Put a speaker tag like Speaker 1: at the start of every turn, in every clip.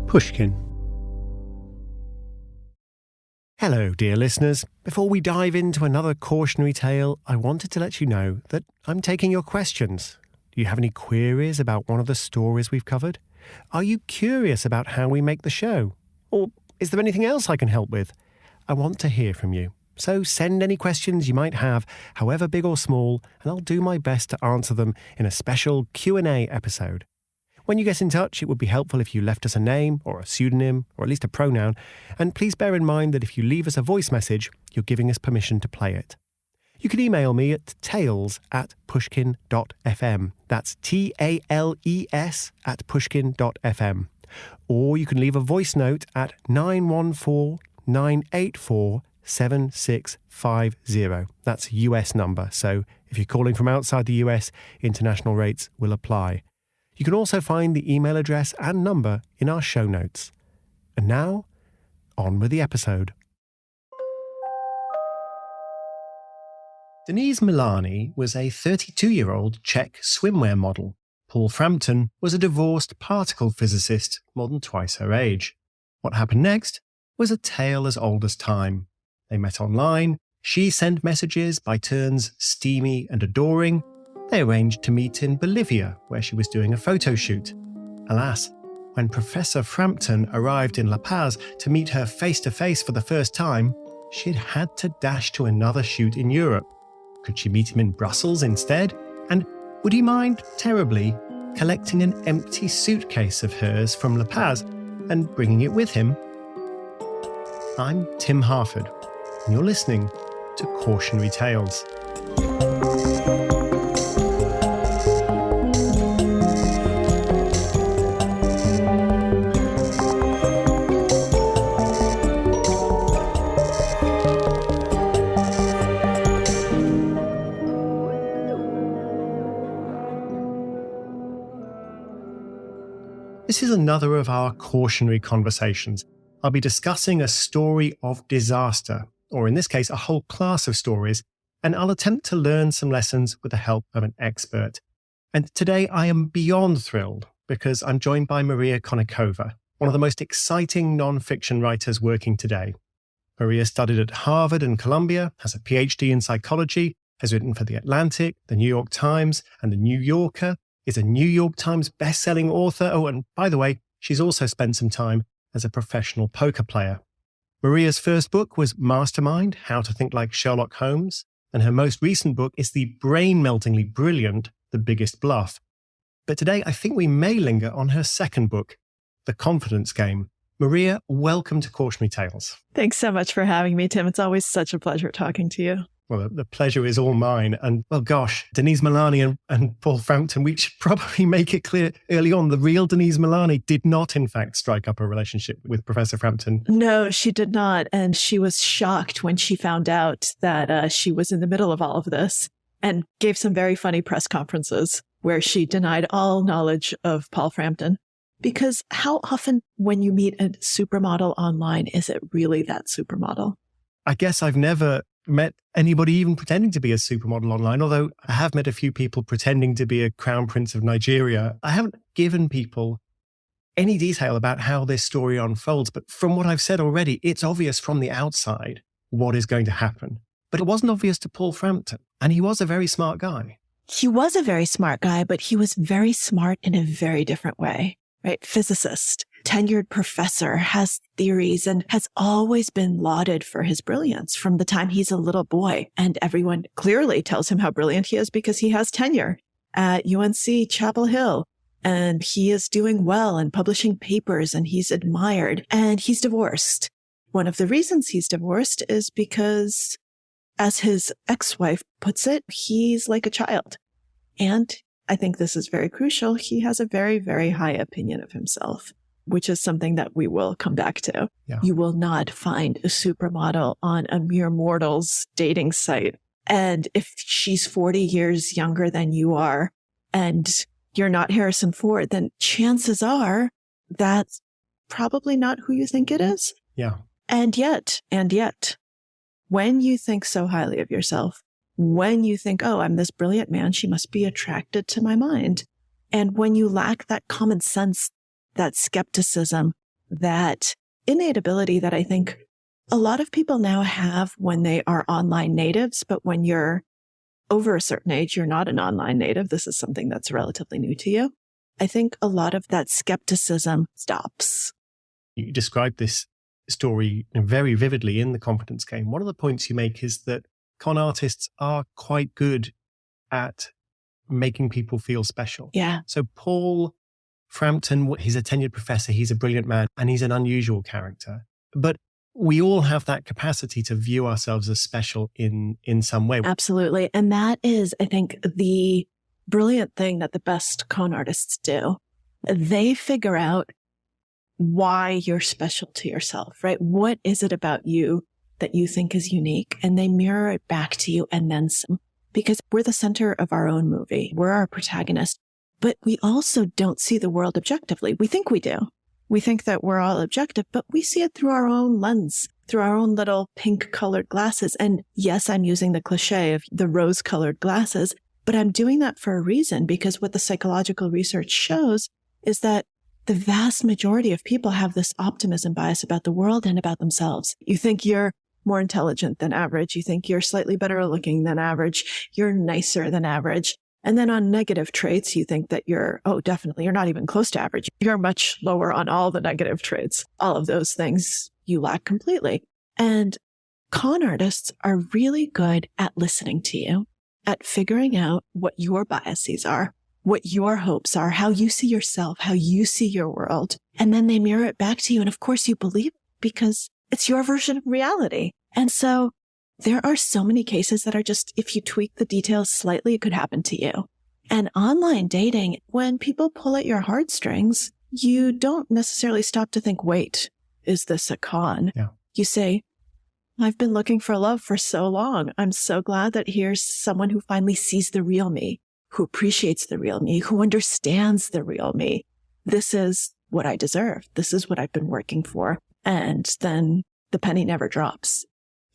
Speaker 1: Pushkin. Hello, dear listeners. Before we dive into another cautionary tale, I wanted to let you know that I'm taking your questions. Do you have any queries about one of the stories we've covered? Are you curious about how we make the show? Or is there anything else I can help with? I want to hear from you. So send any questions you might have, however big or small, and I'll do my best to answer them in a special Q&A episode. When you get in touch, it would be helpful if you left us a name or a pseudonym or at least a pronoun, and please bear in mind that if you leave us a voice message, you're giving us permission to play it. You can email me at tales@pushkin.fm. That's TALES@pushkin.fm. Or you can leave a voice note at 914-984-7650. That's US number, so if you're calling from outside the US, international rates will apply. You can also find the email address and number in our show notes. And now, on with the episode. Denise Milani was a 32-year-old Czech swimwear model. Paul Frampton was a divorced particle physicist more than twice her age. What happened next was a tale as old as time. They met online. She sent messages, by turns steamy and adoring. They arranged to meet in Bolivia, where she was doing a photo shoot. Alas, when Professor Frampton arrived in La Paz to meet her face-to-face for the first time, she'd had to dash to another shoot in Europe. Could she meet him in Brussels instead? And would he mind terribly collecting an empty suitcase of hers from La Paz and bringing it with him? I'm Tim Harford, and you're listening to Cautionary Tales. This is another of our cautionary conversations. I'll be discussing a story of disaster, or in this case, a whole class of stories, and I'll attempt to learn some lessons with the help of an expert. And today I am beyond thrilled because I'm joined by Maria Konnikova, one of the most exciting non-fiction writers working today. Maria studied at Harvard and Columbia, has a PhD in psychology, has written for The Atlantic, The New York Times, and The New Yorker, is a New York Times best-selling author. Oh, and by the way, she's also spent some time as a professional poker player. Maria's first book was Mastermind, How to Think Like Sherlock Holmes, and her most recent book is the brain-meltingly brilliant The Biggest Bluff. But today, I think we may linger on her second book, The Confidence Game. Maria, welcome to Cautionary Tales.
Speaker 2: Thanks so much for having me, Tim. It's always such a pleasure talking to you.
Speaker 1: Well, the pleasure is all mine. And, well, gosh, Denise Milani and Paul Frampton, we should probably make it clear early on, the real Denise Milani did not, in fact, strike up a relationship with Professor Frampton.
Speaker 2: No, she did not. And she was shocked when she found out that she was in the middle of all of this and gave some very funny press conferences where she denied all knowledge of Paul Frampton. Because how often when you meet a supermodel online, is it really that supermodel?
Speaker 1: I guess I've never met anybody even pretending to be a supermodel online, although I have met a few people pretending to be a crown prince of Nigeria. I haven't given people any detail about how this story unfolds, but from what I've said already, it's obvious from the outside what is going to happen. But it wasn't obvious to Paul Frampton, and he was a very smart guy.
Speaker 2: He was a very smart guy, but he was very smart in a very different way, right? Physicist, tenured professor, has theories and has always been lauded for his brilliance from the time he's a little boy. And everyone clearly tells him how brilliant he is because he has tenure at UNC Chapel Hill. And he is doing well and publishing papers and he's admired and he's divorced. One of the reasons he's divorced is because, as his ex-wife puts it, he's like a child. And I think this is very crucial. He has a very, very high opinion of himself, which is something that we will come back to.
Speaker 1: Yeah.
Speaker 2: You will not find a supermodel on a mere mortal's dating site. And if she's 40 years younger than you are and you're not Harrison Ford, then chances are that's probably not who you think it is.
Speaker 1: Yeah.
Speaker 2: And yet, when you think so highly of yourself, when you think, oh, I'm this brilliant man, she must be attracted to my mind. And when you lack that common sense, that skepticism, that innate ability that I think a lot of people now have when they are online natives, but when you're over a certain age, you're not an online native. This is something that's relatively new to you. I think a lot of that skepticism stops.
Speaker 1: You described this story very vividly in The Confidence Game. One of the points you make is that con artists are quite good at making people feel special.
Speaker 2: Yeah.
Speaker 1: So Paul Frampton, he's a tenured professor, he's a brilliant man, and he's an unusual character. But we all have that capacity to view ourselves as special in some way.
Speaker 2: Absolutely. And that is, I think, the brilliant thing that the best con artists do. They figure out why you're special to yourself, right? What is it about you that you think is unique? And they mirror it back to you and then some, because we're the center of our own movie. We're our protagonist, but we also don't see the world objectively. We think we do. We think that we're all objective, but we see it through our own lens, through our own little pink colored glasses. And yes, I'm using the cliche of the rose colored glasses, but I'm doing that for a reason, because what the psychological research shows is that the vast majority of people have this optimism bias about the world and about themselves. You think you're more intelligent than average. You think you're slightly better looking than average. You're nicer than average. And then on negative traits, you think that definitely, you're not even close to average. You're much lower on all the negative traits. All of those things you lack completely. And con artists are really good at listening to you, at figuring out what your biases are, what your hopes are, how you see yourself, how you see your world. And then they mirror it back to you. And of course you believe it because it's your version of reality. And so there are so many cases that are just, if you tweak the details slightly, it could happen to you. And online dating, when people pull at your heartstrings, you don't necessarily stop to think, wait, is this a con?
Speaker 1: Yeah.
Speaker 2: You say, I've been looking for love for so long. I'm so glad that here's someone who finally sees the real me, who appreciates the real me, who understands the real me. This is what I deserve. This is what I've been working for. And then the penny never drops.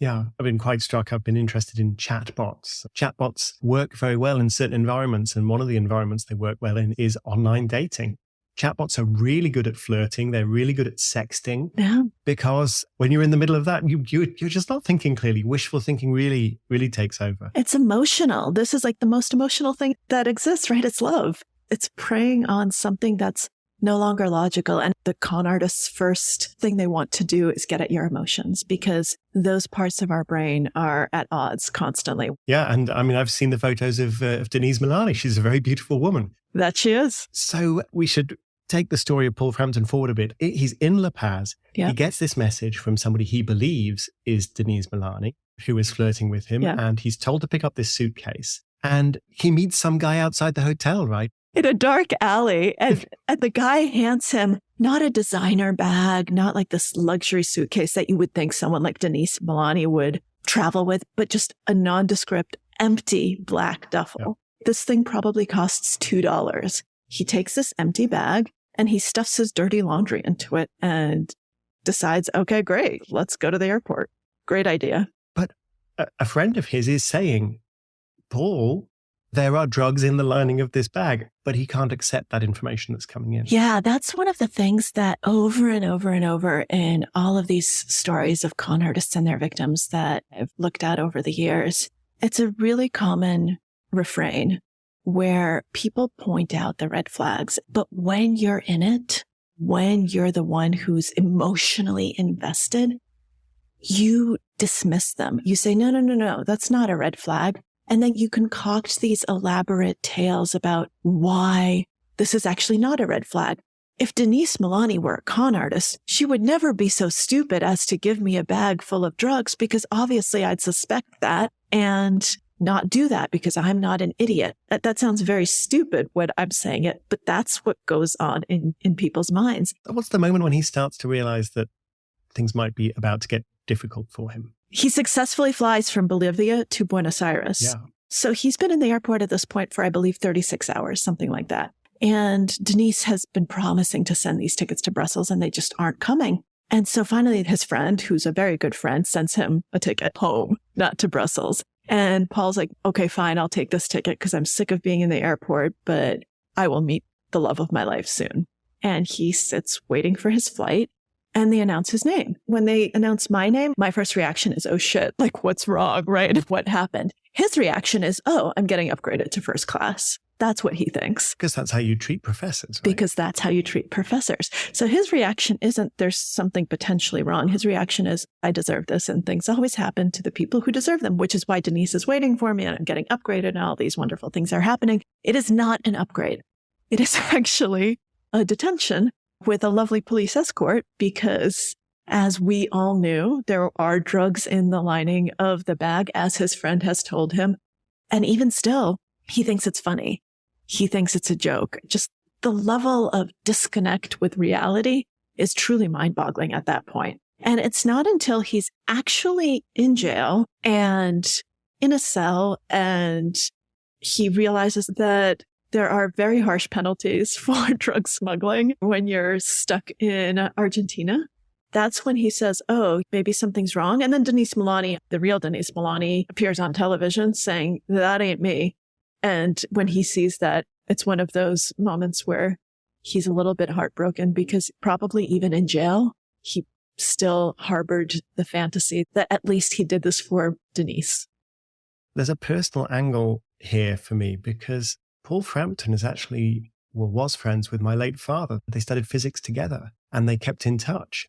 Speaker 1: Yeah, I've been quite struck. I've been interested in chatbots. Chatbots work very well in certain environments, and one of the environments they work well in is online dating. Chatbots are really good at flirting. They're really good at sexting.
Speaker 2: Yeah.
Speaker 1: Because when you're in the middle of that, you're just not thinking clearly. Wishful thinking really, really takes over.
Speaker 2: It's emotional. This is like the most emotional thing that exists, right? It's love. It's preying on something that's no longer logical. And the con artist's first thing they want to do is get at your emotions, because those parts of our brain are at odds constantly.
Speaker 1: Yeah. And I mean, I've seen the photos of Denise Milani. She's a very beautiful woman.
Speaker 2: That she is.
Speaker 1: So we should take the story of Paul Frampton forward a bit. He's in La Paz.
Speaker 2: Yeah.
Speaker 1: He gets this message from somebody he believes is Denise Milani, who is flirting with him.
Speaker 2: Yeah.
Speaker 1: And he's told to pick up this suitcase. And he meets some guy outside the hotel, right?
Speaker 2: In a dark alley. And the guy hands him not a designer bag, not like this luxury suitcase that you would think someone like Denise Milani would travel with, but just a nondescript, empty black duffel.
Speaker 1: Yeah.
Speaker 2: This thing probably costs $2. He takes this empty bag and he stuffs his dirty laundry into it and decides, okay, great, let's go to the airport. Great idea.
Speaker 1: But a friend of his is saying, Paul, there are drugs in the lining of this bag, but he can't accept that information that's coming in.
Speaker 2: Yeah, that's one of the things that over and over and over in all of these stories of con artists and their victims that I've looked at over the years, it's a really common refrain where people point out the red flags. But when you're in it, when you're the one who's emotionally invested, you dismiss them. You say, no, that's not a red flag. And then you concoct these elaborate tales about why this is actually not a red flag. If Denise Milani were a con artist, she would never be so stupid as to give me a bag full of drugs, because obviously I'd suspect that and not do that because I'm not an idiot. That sounds very stupid when I'm saying it, but that's what goes on in people's minds.
Speaker 1: What's the moment when he starts to realize that things might be about to get difficult for him?
Speaker 2: He successfully flies from Bolivia to Buenos Aires.
Speaker 1: Yeah.
Speaker 2: So he's been in the airport at this point for, I believe, 36 hours, something like that. And Denise has been promising to send these tickets to Brussels and they just aren't coming. And so finally his friend, who's a very good friend, sends him a ticket home, not to Brussels. And Paul's like, okay, fine, I'll take this ticket because I'm sick of being in the airport, but I will meet the love of my life soon. And he sits waiting for his flight. and they announce his name. When they announce my name, my first reaction is, oh shit, like what's wrong, right? What happened? His reaction is, oh, I'm getting upgraded to first class. That's what he thinks.
Speaker 1: Because that's how you treat professors, right?
Speaker 2: Because that's how you treat professors. So his reaction isn't there's something potentially wrong. His reaction is, I deserve this, and things always happen to the people who deserve them, which is why Denise is waiting for me and I'm getting upgraded and all these wonderful things are happening. It is not an upgrade. It is actually a detention with a lovely police escort because, as we all knew, there are drugs in the lining of the bag, as his friend has told him. And even still, he thinks it's funny. He thinks it's a joke. Just the level of disconnect with reality is truly mind-boggling at that point. And it's not until he's actually in jail and in a cell and he realizes that there are very harsh penalties for drug smuggling when you're stuck in Argentina. That's when he says, oh, maybe something's wrong. And then Denise Milani, the real Denise Milani, appears on television saying, that ain't me. And when he sees that, it's one of those moments where he's a little bit heartbroken because probably even in jail, he still harbored the fantasy that at least he did this for Denise.
Speaker 1: There's a personal angle here for me because Paul Frampton is actually, was friends with my late father. They studied physics together and they kept in touch.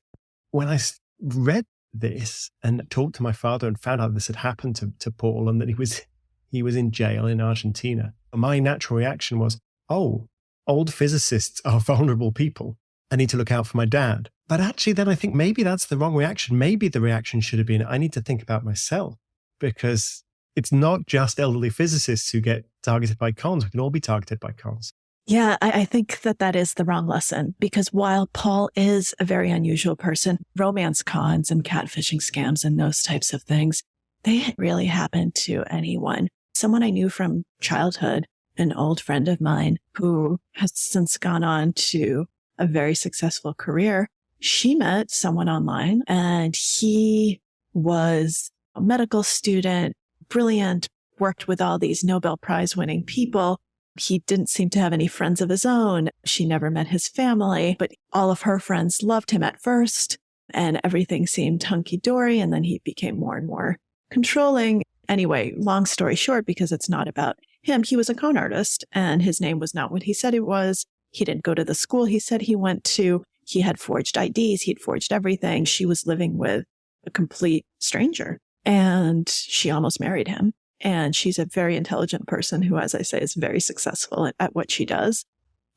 Speaker 1: When I read this and talked to my father and found out this had happened to Paul and that he was in jail in Argentina, my natural reaction was, oh, old physicists are vulnerable people. I need to look out for my dad. But actually then I think maybe that's the wrong reaction. Maybe the reaction should have been, I need to think about myself because it's not just elderly physicists who get targeted by cons. We can all be targeted by cons.
Speaker 2: Yeah, I think that is the wrong lesson because while Paul is a very unusual person, romance cons and catfishing scams and those types of things, they really happen to anyone. Someone I knew from childhood, an old friend of mine who has since gone on to a very successful career, she met someone online and he was a medical student, brilliant, worked with all these Nobel Prize winning people. He didn't seem to have any friends of his own. She never met his family, but all of her friends loved him at first and everything seemed hunky-dory. And then he became more and more controlling. Anyway, long story short, because it's not about him, he was a con artist and his name was not what he said it was. He didn't go to the school he said he went to. He had forged IDs. He'd forged everything. She was living with a complete stranger and she almost married him. And she's a very intelligent person who, as I say, is very successful at what she does.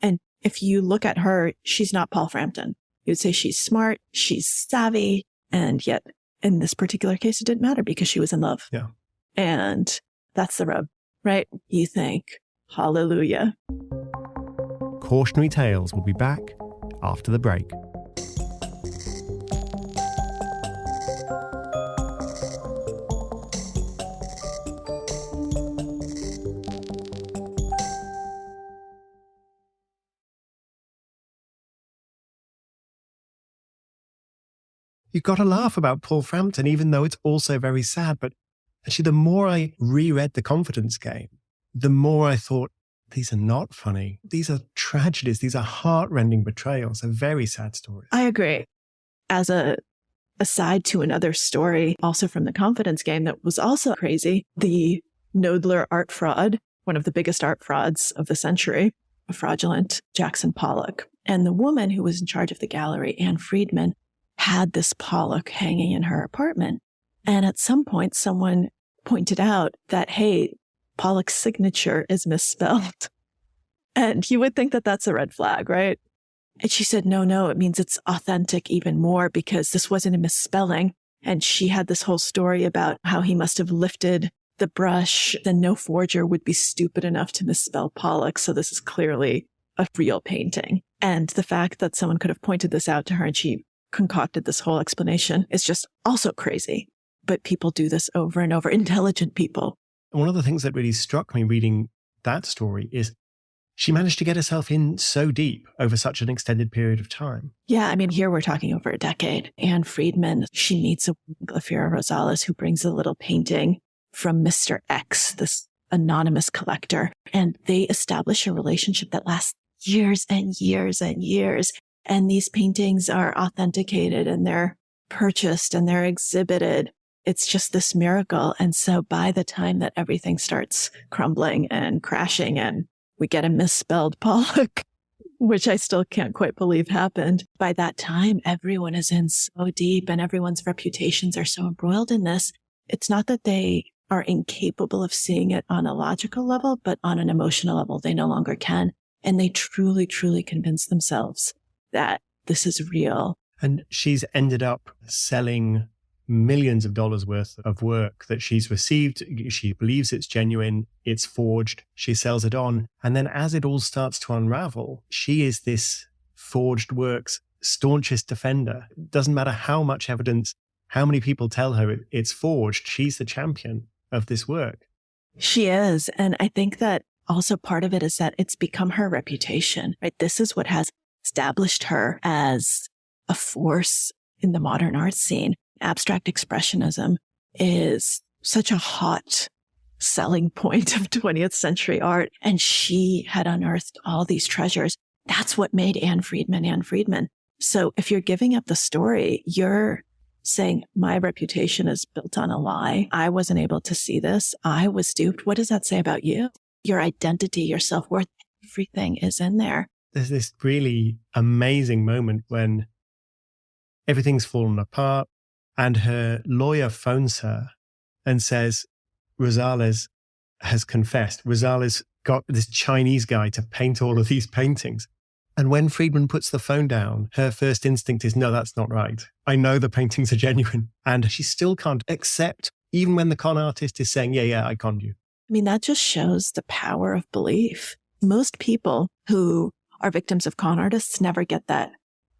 Speaker 2: And if you look at her, she's not Paul Frampton. You would say she's smart, she's savvy, and yet in this particular case, it didn't matter because she was in love.
Speaker 1: Yeah.
Speaker 2: And that's the rub, right? You think, hallelujah.
Speaker 1: Cautionary Tales will be back after the break. You've got to laugh about Paul Frampton, even though it's also very sad. But actually, the more I reread The Confidence Game, the more I thought, these are not funny. These are tragedies. These are heart-rending betrayals. They're very sad stories.
Speaker 2: I agree. As a aside to another story, also from The Confidence Game that was also crazy, the Nodler art fraud, one of the biggest art frauds of the century, a fraudulent Jackson Pollock. And the woman who was in charge of the gallery, Anne Friedman, had this Pollock hanging in her apartment. And at some point, someone pointed out that, hey, Pollock's signature is misspelled. And you would think that that's a red flag, right? And she said, no, it means it's authentic even more because this wasn't a misspelling. And she had this whole story about how he must have lifted the brush. Then no forger would be stupid enough to misspell Pollock. So this is clearly a real painting. And the fact that someone could have pointed this out to her and she concocted this whole explanation is just also crazy. But people do this over and over, intelligent people.
Speaker 1: One of the things that really struck me reading that story is she managed to get herself in so deep over such an extended period of time.
Speaker 2: Yeah, I mean, here we're talking over a decade. Anne Friedman, she meets a Glafira Rosales who brings a little painting from Mr. X, this anonymous collector. And they establish a relationship that lasts years and years and years. And these paintings are authenticated and they're purchased and they're exhibited. It's just this miracle. And so by the time that everything starts crumbling and crashing and we get a misspelled Pollock, which I still can't quite believe happened, by that time, everyone is in so deep and everyone's reputations are so embroiled in this. It's not that they are incapable of seeing it on a logical level, but on an emotional level, they no longer can. And they truly, truly convince themselves that this is real.
Speaker 1: And she's ended up selling millions of dollars worth of work that she's received. She believes it's genuine, it's forged, she sells it on. And then as it all starts to unravel, she is this forged work's staunchest defender. It doesn't matter how much evidence, how many people tell her it's forged, she's the champion of this work.
Speaker 2: She is. And I think that also part of it is that it's become her reputation, right? This is what has established her as a force in the modern art scene. Abstract expressionism is such a hot selling point of 20th century art. And she had unearthed all these treasures. That's what made Anne Friedman. So if you're giving up the story, you're saying my reputation is built on a lie. I wasn't able to see this. I was duped. What does that say about you? Your identity, your self-worth, everything is in there.
Speaker 1: There's this really amazing moment when everything's fallen apart. And her lawyer phones her and says, Rosales has confessed. Rosales got this Chinese guy to paint all of these paintings. And when Friedman puts the phone down, her first instinct is, no, that's not right. I know the paintings are genuine. And she still can't accept, even when the con artist is saying, yeah, I conned you.
Speaker 2: I mean, that just shows the power of belief. Most people who are victims of con artists never get that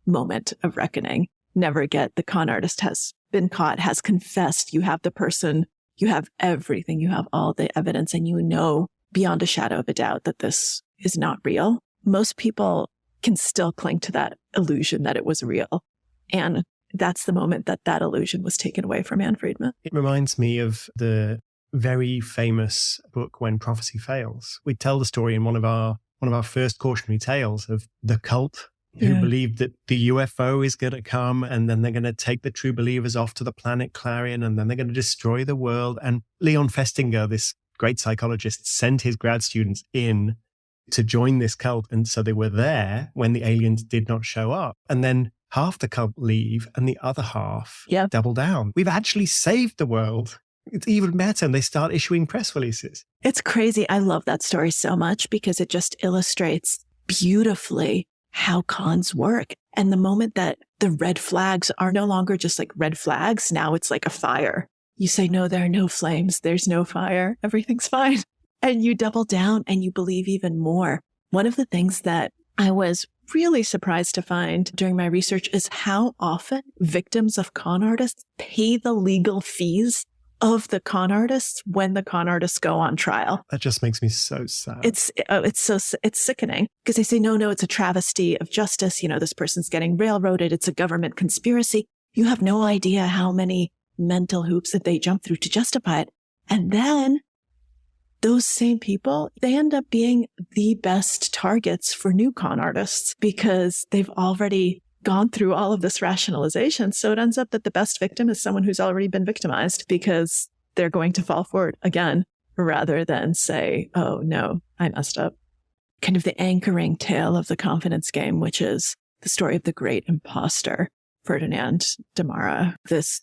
Speaker 2: moment of reckoning, never get the con artist has been caught, has confessed. You have the person, you have everything, you have all the evidence, and you know beyond a shadow of a doubt that this is not real. Most people can still cling to that illusion that it was real. And that's the moment that that illusion was taken away from Anne Friedman.
Speaker 1: It reminds me of the very famous book, When Prophecy Fails. We tell the story in one of our first cautionary tales of the cult who believed that the UFO is going to come and then they're going to take the true believers off to the planet Clarion and then they're going to destroy the world. And Leon Festinger, this great psychologist, sent his grad students in to join this cult. And so they were there when the aliens did not show up. And then half the cult leave and the other half double down. We've actually saved the world. It's even better. And they start issuing press releases.
Speaker 2: It's crazy. I love that story so much because it just illustrates beautifully how cons work. And the moment that the red flags are no longer just like red flags, now it's like a fire. You say, no, there are no flames. There's no fire. Everything's fine. And you double down and you believe even more. One of the things that I was really surprised to find during my research is how often victims of con artists pay the legal fees of the con artists when the con artists go on trial.
Speaker 1: That just makes me so sad.
Speaker 2: It's sickening because they say, no, it's a travesty of justice. You know, this person's getting railroaded. It's a government conspiracy. You have no idea how many mental hoops that they jump through to justify it. And then those same people, they end up being the best targets for new con artists because they've already gone through all of this rationalization. So it ends up that the best victim is someone who's already been victimized because they're going to fall for it again rather than say, oh no, I messed up. Kind of the anchoring tale of the confidence game, which is the story of the Great Imposter, Ferdinand de Mara, this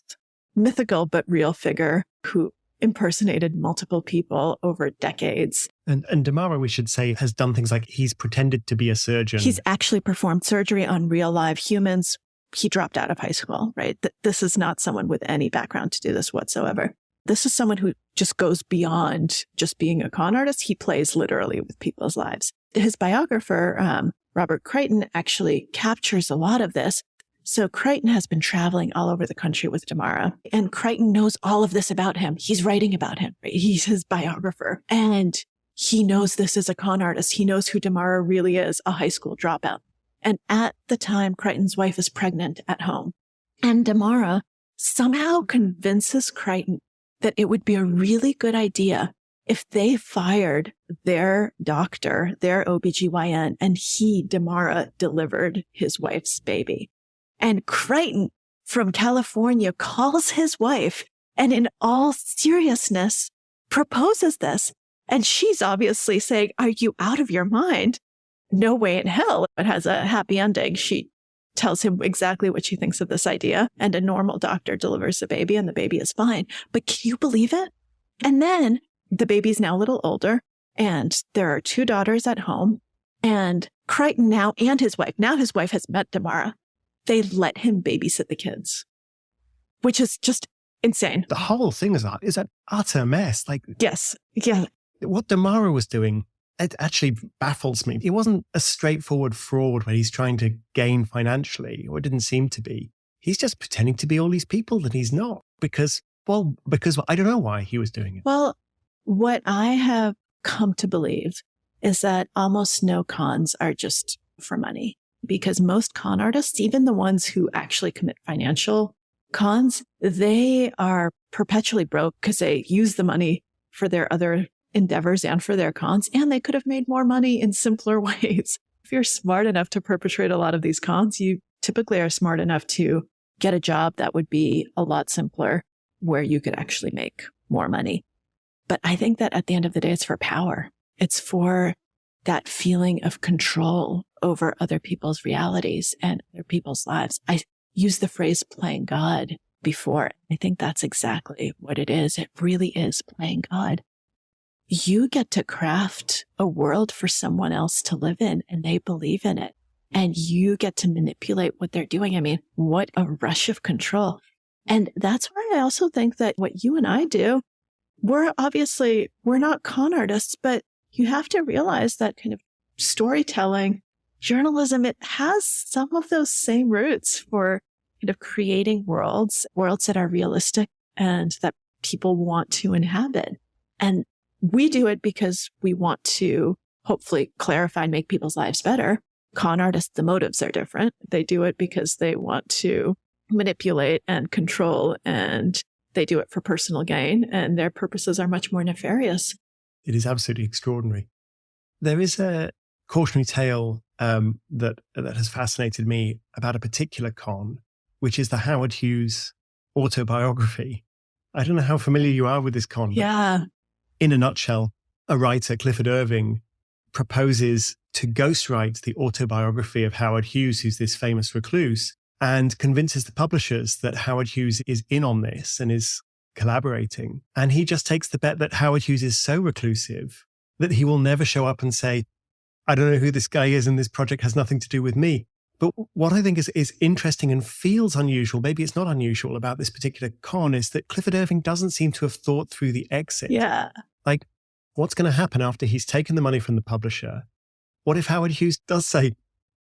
Speaker 2: mythical but real figure who impersonated multiple people over decades.
Speaker 1: And de Mara, we should say, has done things like he's pretended to be a surgeon.
Speaker 2: He's actually performed surgery on real live humans. He dropped out of high school, right? This is not someone with any background to do this whatsoever. This is someone who just goes beyond just being a con artist. He plays literally with people's lives. His biographer, Robert Crichton, actually captures a lot of this. So Crichton has been traveling all over the country with de Mara, and Crichton knows all of this about him. He's writing about him. Right? He's his biographer, and he knows this is a con artist. He knows who de Mara really is, a high school dropout. And at the time, Crichton's wife is pregnant at home, and de Mara somehow convinces Crichton that it would be a really good idea if they fired their doctor, their OBGYN, and he, Damara, delivered his wife's baby. And Crichton from California calls his wife and in all seriousness proposes this. And she's obviously saying, are you out of your mind? No way in hell. It has a happy ending. She tells him exactly what she thinks of this idea. And a normal doctor delivers the baby and the baby is fine. But can you believe it? And then the baby's now a little older and there are 2 daughters at home. And Crichton now and his wife has met Damara. They let him babysit the kids, which is just insane.
Speaker 1: The whole thing is an utter mess. Like,
Speaker 2: yes. Yeah.
Speaker 1: What Damara was doing, it actually baffles me. It wasn't a straightforward fraud where he's trying to gain financially, or it didn't seem to be. He's just pretending to be all these people that he's not because I don't know why he was doing it.
Speaker 2: Well, what I have come to believe is that almost no cons are just for money, because most con artists, even the ones who actually commit financial cons, they are perpetually broke because they use the money for their other endeavors and for their cons, and they could have made more money in simpler ways. If you're smart enough to perpetrate a lot of these cons, you typically are smart enough to get a job that would be a lot simpler where you could actually make more money. But I think that at the end of the day, it's for power. It's for that feeling of control over other people's realities and other people's lives. I used the phrase playing God before. I think that's exactly what it is. It really is playing God. You get to craft a world for someone else to live in, and they believe in it. And you get to manipulate what they're doing. I mean, what a rush of control. And that's why I also think that what you and I do, we're not con artists, but you have to realize that kind of storytelling, journalism, it has some of those same roots for kind of creating worlds that are realistic and that people want to inhabit. And we do it because we want to hopefully clarify and make people's lives better. Con artists, the motives are different. They do it because they want to manipulate and control, and they do it for personal gain, and their purposes are much more nefarious.
Speaker 1: It is absolutely extraordinary. There is a cautionary tale that has fascinated me about a particular con, which is the Howard Hughes autobiography. I don't know how familiar you are with this con.
Speaker 2: Yeah.
Speaker 1: In a nutshell, a writer, Clifford Irving, proposes to ghostwrite the autobiography of Howard Hughes, who's this famous recluse, and convinces the publishers that Howard Hughes is in on this and is collaborating. And he just takes the bet that Howard Hughes is so reclusive that he will never show up and say, I don't know who this guy is and this project has nothing to do with me. But what I think is interesting and feels unusual, maybe it's not unusual about this particular con, is that Clifford Irving doesn't seem to have thought through the exit.
Speaker 2: Yeah.
Speaker 1: Like, what's going to happen after he's taken the money from the publisher? What if Howard Hughes does say,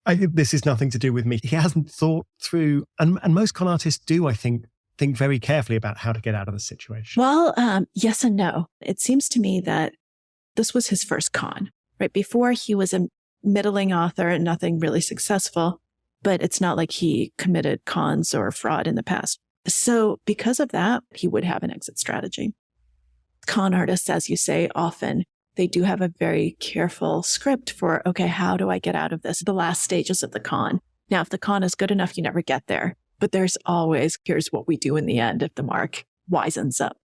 Speaker 1: this is nothing to do with me? He hasn't thought through, and most con artists do, I think very carefully about how to get out of the situation.
Speaker 2: Well, yes and no. It seems to me that this was his first con, right? Before, he was a middling author and nothing really successful, but it's not like he committed cons or fraud in the past. So because of that, he would have an exit strategy. Con artists, as you say, often they do have a very careful script for, okay, how do I get out of this? The last stages of the con. Now, if the con is good enough, you never get there. But there's always, here's what we do in the end if the mark wisens up.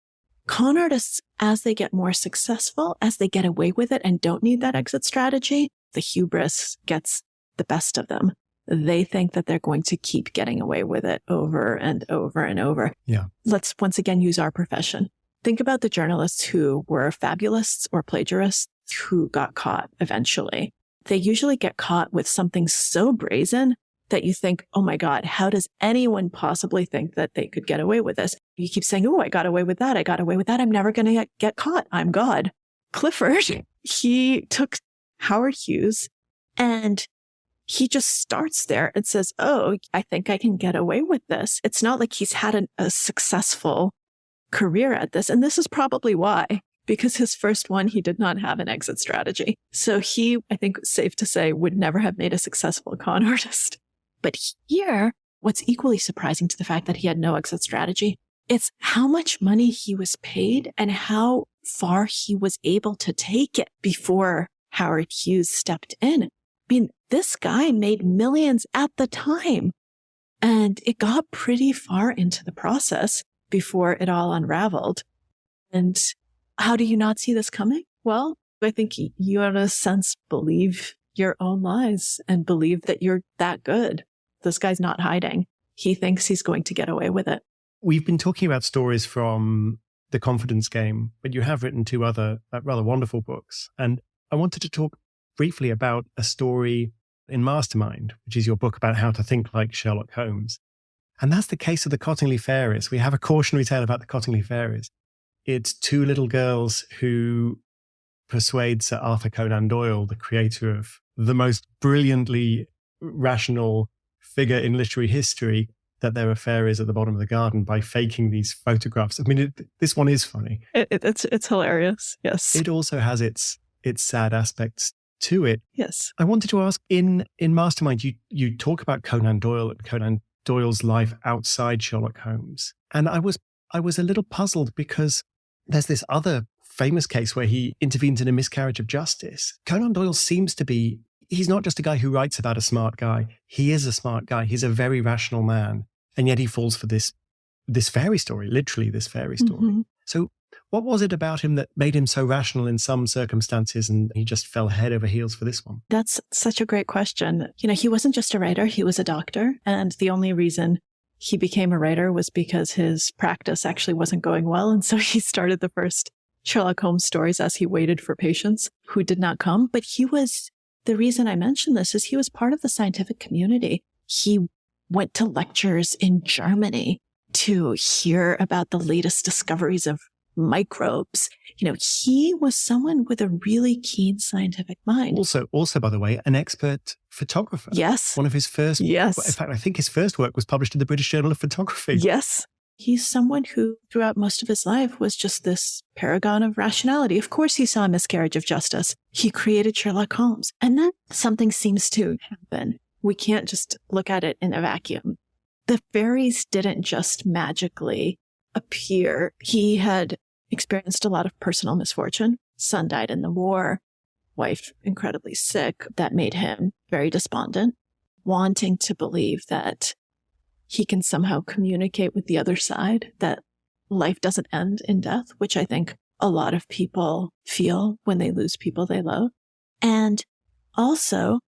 Speaker 2: Con artists, as they get more successful, as they get away with it and don't need that exit strategy, the hubris gets the best of them. They think that they're going to keep getting away with it over and over and over.
Speaker 1: Yeah.
Speaker 2: Let's once again use our profession. Think about the journalists who were fabulists or plagiarists who got caught eventually. They usually get caught with something so brazen that you think, oh my God, how does anyone possibly think that they could get away with this? You keep saying, oh, I got away with that. I got away with that. I'm never going to get caught. I'm God. Clifford, he took Howard Hughes and he just starts there and says, oh, I think I can get away with this. It's not like he's had a successful career at this. And this is probably why, because his first one, he did not have an exit strategy. So he, I think it's safe to say, would never have made a successful con artist. But here, what's equally surprising to the fact that he had no exit strategy, it's how much money he was paid and how far he was able to take it before Howard Hughes stepped in. I mean, this guy made millions at the time, and it got pretty far into the process before it all unraveled. And how do you not see this coming? Well, I think you in a sense believe your own lies and believe that you're that good. This guy's not hiding. He thinks he's going to get away with it.
Speaker 1: We've been talking about stories from The Confidence Game, but you have written two other rather wonderful books. And I wanted to talk briefly about a story in Mastermind, which is your book about how to think like Sherlock Holmes. And that's the case of the Cottingley fairies. We have a cautionary tale about the Cottingley fairies. It's two little girls who persuade Sir Arthur Conan Doyle, the creator of the most brilliantly rational figure in literary history, that there are fairies at the bottom of the garden by faking these photographs. I mean, this one is funny.
Speaker 2: It's hilarious. Yes.
Speaker 1: It also has its sad aspects to it.
Speaker 2: Yes.
Speaker 1: I wanted to ask, in Mastermind, you talk about Conan Doyle and Conan Doyle's life outside Sherlock Holmes. And I was a little puzzled because there's this other famous case where he intervenes in a miscarriage of justice. Conan Doyle seems to be, he's not just a guy who writes about a smart guy. He is a smart guy. He's a very rational man. And yet he falls for this fairy story, literally this fairy story. Mm-hmm. So what was it about him that made him so rational in some circumstances and he just fell head over heels for this one?
Speaker 2: That's such a great question. He wasn't just a writer, he was a doctor. And the only reason he became a writer was because his practice actually wasn't going well. And so he started the first Sherlock Holmes stories as he waited for patients who did not come. But the reason I mention this is he was part of the scientific community. He went to lectures in Germany to hear about the latest discoveries of microbes. He was someone with a really keen scientific mind.
Speaker 1: Also, by the way, an expert photographer.
Speaker 2: Yes.
Speaker 1: One of his first.
Speaker 2: Yes.
Speaker 1: In fact, I think his first work was published in the British Journal of Photography.
Speaker 2: Yes. He's someone who, throughout most of his life, was just this paragon of rationality. Of course, he saw a miscarriage of justice. He created Sherlock Holmes. And then something seems to happen. We can't just look at it in a vacuum. The fairies didn't just magically appear. He had experienced a lot of personal misfortune. Son died in the war, wife incredibly sick. That made him very despondent, wanting to believe that he can somehow communicate with the other side, that life doesn't end in death, which I think a lot of people feel when they lose people they love. And also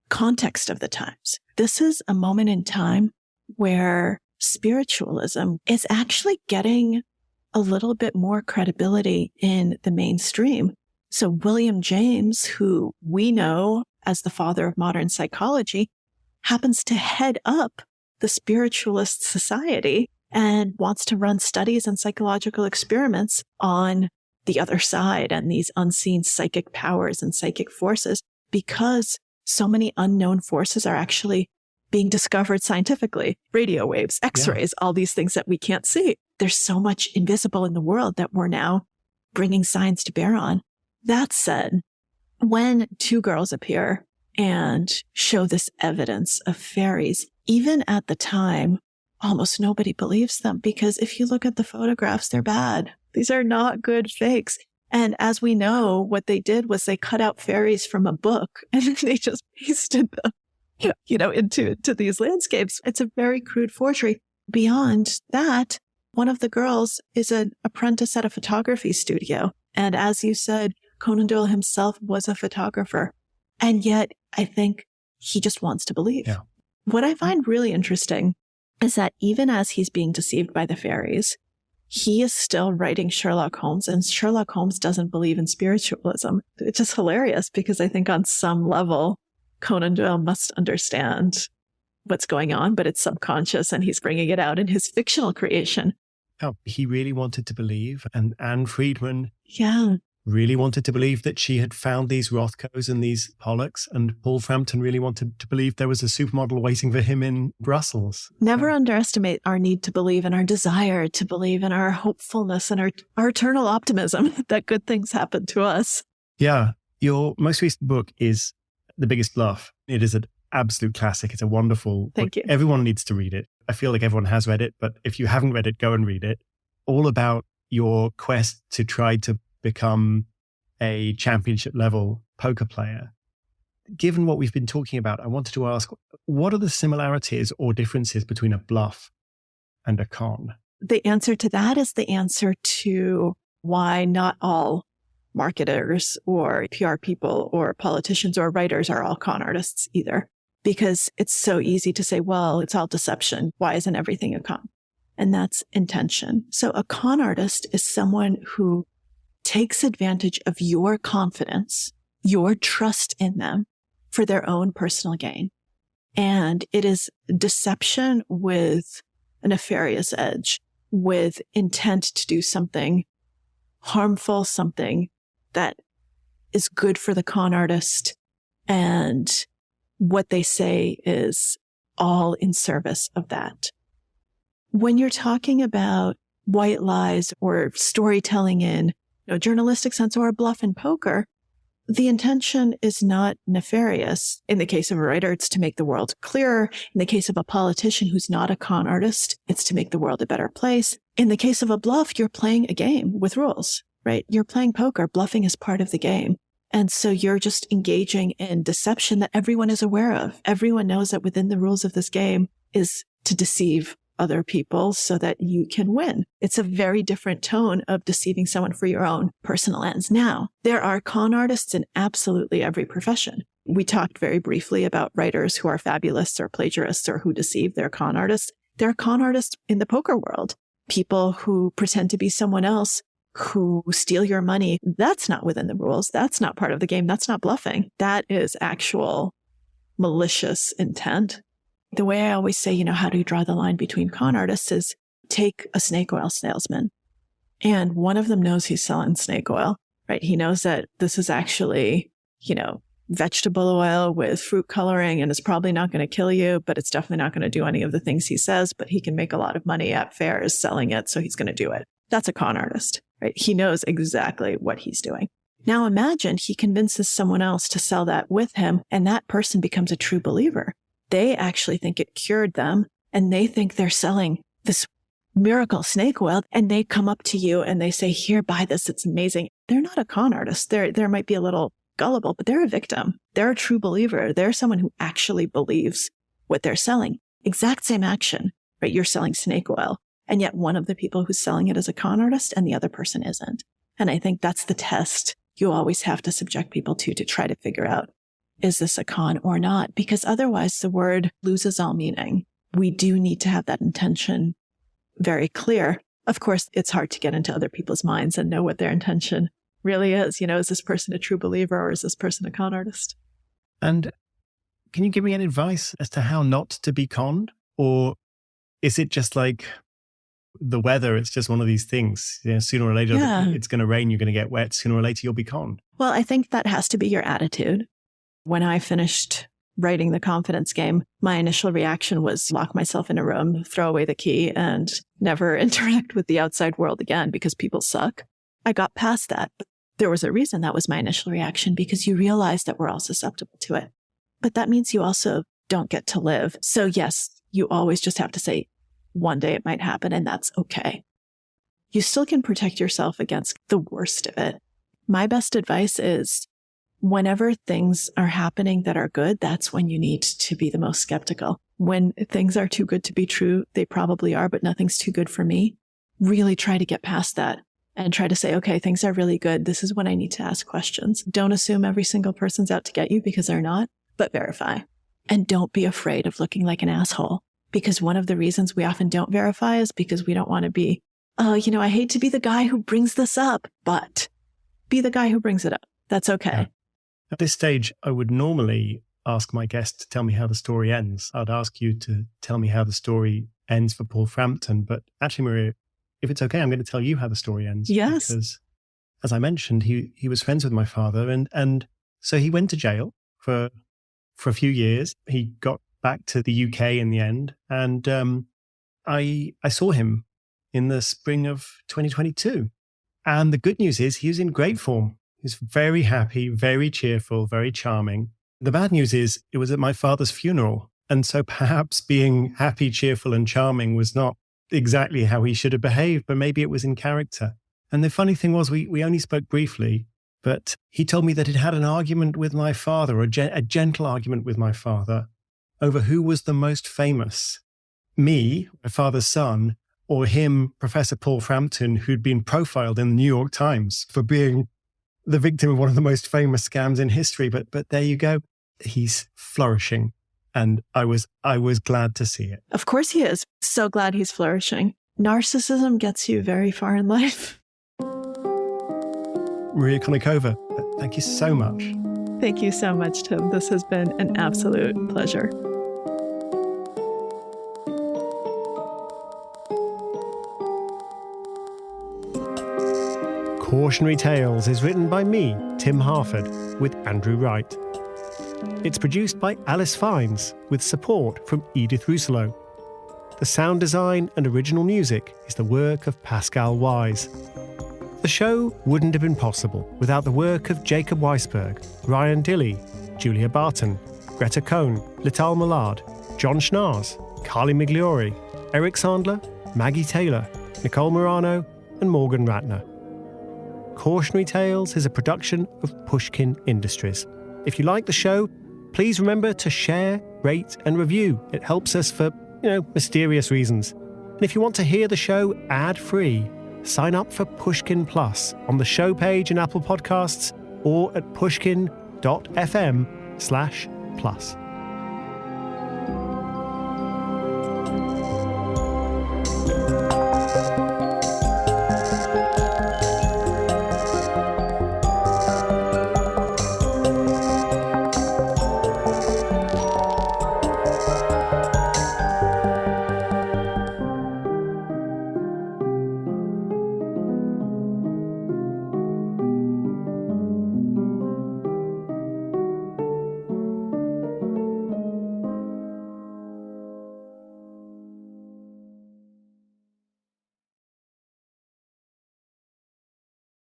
Speaker 2: context of the times. This is a moment in time where spiritualism is actually getting a little bit more credibility in the mainstream. So William James, who we know as the father of modern psychology, happens to head up the Spiritualist Society and wants to run studies and psychological experiments on the other side and these unseen psychic powers and psychic forces, because so many unknown forces are actually being discovered scientifically. Radio waves, X-rays, all these things that we can't see. There's so much invisible in the world that we're now bringing science to bear on. That said, when two girls appear and show this evidence of fairies, even at the time, almost nobody believes them, because if you look at the photographs, they're bad. These are not good fakes. And as we know, what they did was they cut out fairies from a book and then they just pasted them, into these landscapes. It's a very crude forgery. Beyond that, one of the girls is an apprentice at a photography studio. And as you said, Conan Doyle himself was a photographer. And yet I think he just wants to believe.
Speaker 1: Yeah.
Speaker 2: What I find really interesting is that even as he's being deceived by the fairies, he is still writing Sherlock Holmes, and Sherlock Holmes doesn't believe in spiritualism. It's just hilarious because I think on some level, Conan Doyle must understand what's going on, but it's subconscious and he's bringing it out in his fictional creation.
Speaker 1: Oh, he really wanted to believe, and Anne Friedman
Speaker 2: really
Speaker 1: wanted to believe that she had found these Rothkos and these Pollocks, and Paul Frampton really wanted to believe there was a supermodel waiting for him in Brussels.
Speaker 2: Never underestimate our need to believe and our desire to believe and our hopefulness and our eternal optimism that good things happen to us.
Speaker 1: Yeah. Your most recent book is The Biggest Bluff. It is an absolute classic. It's a wonderful book.
Speaker 2: Thank you.
Speaker 1: Everyone needs to read it. I feel like everyone has read it, but if you haven't read it, go and read it. All about your quest to try to become a championship level poker player. Given what we've been talking about, I wanted to ask, what are the similarities or differences between a bluff and a con?
Speaker 2: The answer to that is the answer to why not all marketers or PR people or politicians or writers are all con artists either. Because it's so easy to say, well, it's all deception. Why isn't everything a con? And that's intention. So a con artist is someone who takes advantage of your confidence, your trust in them for their own personal gain. And it is deception with a nefarious edge, with intent to do something harmful, something that is good for the con artist. And what they say is all in service of that. When you're talking about white lies or storytelling in journalistic sense or a bluff in poker, the intention is not nefarious. In the case of a writer, it's to make the world clearer. In the case of a politician who's not a con artist, it's to make the world a better place. In the case of a bluff, you're playing a game with rules, right? You're playing poker. Bluffing is part of the game. And so you're just engaging in deception that everyone is aware of. Everyone knows that within the rules of this game is to deceive other people so that you can win. It's a very different tone of deceiving someone for your own personal ends. Now, there are con artists in absolutely every profession. We talked very briefly about writers who are fabulists or plagiarists or who deceive. They're con artists. There are con artists in the poker world. People who pretend to be someone else, who steal your money. That's not within the rules. That's not part of the game. That's not bluffing. That is actual malicious intent. The way I always say, how do you draw the line between con artists is take a snake oil salesman. And one of them knows he's selling snake oil, right? He knows that this is actually, vegetable oil with fruit coloring, and it's probably not going to kill you, but it's definitely not going to do any of the things he says, but he can make a lot of money at fairs selling it, so he's going to do it. That's a con artist, right? He knows exactly what he's doing. Now imagine he convinces someone else to sell that with him, and that person becomes a true believer. They actually think it cured them, and they think they're selling this miracle snake oil, and they come up to you and they say, here, buy this. It's amazing. They're not a con artist. There might be a little gullible, but they're a victim. They're a true believer. They're someone who actually believes what they're selling. Exact same action, right? You're selling snake oil, and yet one of the people who's selling it is a con artist and the other person isn't. And I think that's the test you always have to subject people to try to figure out, is this a con or not? Because otherwise the word loses all meaning. We do need to have that intention very clear. Of course, it's hard to get into other people's minds and know what their intention really is. Is this person a true believer or is this person a con artist?
Speaker 1: And can you give me any advice as to how not to be conned? Or is it just like the weather? It's just one of these things. Sooner or later, It's going to rain, you're going to get wet. Sooner or later, you'll be conned.
Speaker 2: Well, I think that has to be your attitude. When I finished writing The Confidence Game, my initial reaction was lock myself in a room, throw away the key, and never interact with the outside world again because people suck. I got past that. But there was a reason that was my initial reaction, because you realize that we're all susceptible to it. But that means you also don't get to live. So yes, you always just have to say, one day it might happen, and that's okay. You still can protect yourself against the worst of it. My best advice is, whenever things are happening that are good, that's when you need to be the most skeptical. When things are too good to be true, they probably are, but nothing's too good for me. Really try to get past that and try to say, okay, things are really good. This is when I need to ask questions. Don't assume every single person's out to get you, because they're not, but verify. And don't be afraid of looking like an asshole, because one of the reasons we often don't verify is because we don't want to be, I hate to be the guy who brings this up, but be the guy who brings it up. That's okay.
Speaker 1: Yeah. At this stage, I would normally ask my guest to tell me how the story ends. I'd ask you to tell me how the story ends for Paul Frampton. But actually, Maria, if it's okay, I'm going to tell you how the story ends.
Speaker 2: Yes.
Speaker 1: Because, as I mentioned, he was friends with my father. And so he went to jail for a few years. He got back to the UK in the end. And I saw him in the spring of 2022. And the good news is he was in great form. He's very happy, very cheerful, very charming. The bad news is it was at my father's funeral. And so perhaps being happy, cheerful, and charming was not exactly how he should have behaved, but maybe it was in character. And the funny thing was, we only spoke briefly, but he told me that he'd had an argument with my father, a gentle argument with my father, over who was the most famous, me, my father's son, or him, Professor Paul Frampton, who'd been profiled in the New York Times for being the victim of one of the most famous scams in history. But there you go. He's flourishing. And I was glad to see it.
Speaker 2: Of course he is. So glad he's flourishing. Narcissism gets you very far in life.
Speaker 1: Maria Konnikova, thank you so much.
Speaker 2: Thank you so much, Tim. This has been an absolute pleasure.
Speaker 1: Cautionary Tales is written by me, Tim Harford, with Andrew Wright. It's produced by Alice Fiennes, with support from Edith Rousselot. The sound design and original music is the work of Pascal Wise. The show wouldn't have been possible without the work of Jacob Weisberg, Ryan Dilley, Julia Barton, Greta Cohn, Lital Millard, John Schnaars, Carly Migliori, Eric Sandler, Maggie Taylor, Nicole Morano, and Morgan Ratner. Cautionary Tales is a production of Pushkin Industries. If you like the show, please remember to share, rate, and review. It helps us for, mysterious reasons. And if you want to hear the show ad-free, sign up for Pushkin Plus on the show page in Apple Podcasts or at pushkin.fm/plus.